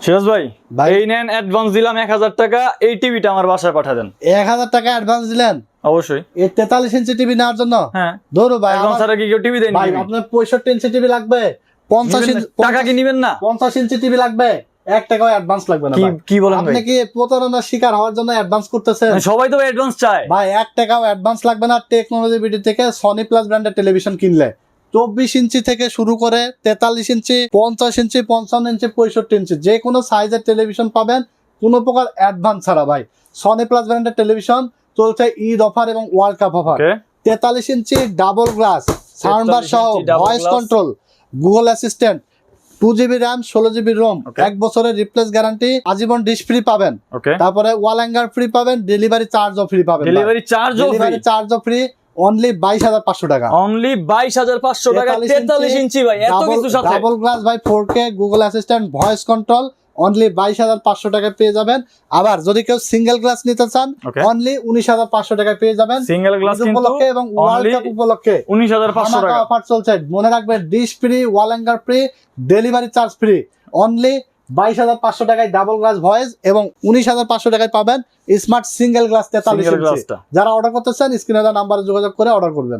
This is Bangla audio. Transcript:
সিরাজ ভাই এই নেন অ্যাডভান্স দিলাম 1000 টাকা, এই টিভিটা আমার বাসায় পাঠা দেন। 1000 টাকা অ্যাডভান্স দিলেন অবশ্যই। এই 43 ইঞ্চি টিভি নেওয়ার জন্য? হ্যাঁ ধরো ভাই, অ্যাডভান্স ছাড়া কি কেউ টিভি দেন? ভাই আপনার 65 ইঞ্চি টিভি লাগবে, 50 ইঞ্চি টাকা কি নিবেন না? 50 ইঞ্চি টিভি লাগবে, 1 টাকাও অ্যাডভান্স লাগবে না। কি বলেন ভাই? আপনি কি প্রতারণার শিকার হওয়ার জন্য অ্যাডভান্স করতেছেন? সবাই তো অ্যাডভান্স চায় ভাই 1 টাকাও অ্যাডভান্স লাগবে না। টেকনোলজি বিডি থেকে সনি প্লাস ব্র্যান্ডের টেলিভিশন কিনলে 24 ইঞ্চি থেকে শুরু করে 43 ইঞ্চি, 50 ইঞ্চি, 55 ইঞ্চি, 65 ইঞ্চি যে কোনো সাইজের টেলিভিশন পাবেন কোনো প্রকার অ্যাডভান্স ছাড়া। ভাই সনি প্লাস ব্র্যান্ডের টেলিভিশন চলছে ঈদ অফার এবং world cup offer. 43 inch double glass sound bar সহ voice control, Google assistant, 2GB RAM, 16GB ROM, 1 বছরের রিপ্লেস গ্যারান্টি, আজীবন ডিশ ফ্রি পাবেন। তারপরে ওয়াল হ্যাঙ্গার ফ্রি পাবেন, ডেলিভারি চার্জও ফ্রি পাবেন। ডেলিভারি চার্জও ফ্রি, অনলি 22,500 টাকা। অনলি 22,500 টাকা 43 ইঞ্চি ভাই, এত কিছু সাথে ডাবল গ্লাস ভাই 4K, Google assistant, voice control, only 22,500 টাকায় পেয়ে যাবেন। আবার যদি কেউ সিঙ্গেল গ্লাস নিতে চান অনলি 19,500 টাকায় পেয়ে যাবেন। সিঙ্গেল গ্লাস উপলক্ষে এবং ওয়ার্ল্ড কাপ উপলক্ষে 19,500 টাকা অফার চলছে। মনে রাখবেন ডিশ ফ্রি, ওয়াল hanger free, delivery charge free. Only 22,500 টাকায় ডাবল গ্লাস ভয়েস এবং 19,500 টাকায় পাবেন স্মার্ট সিঙ্গেল গ্লাস 43 ইঞ্চি। যারা অর্ডার করতে চান স্ক্রিনে দেওয়া নাম্বারে যোগাযোগ করে অর্ডার করবেন।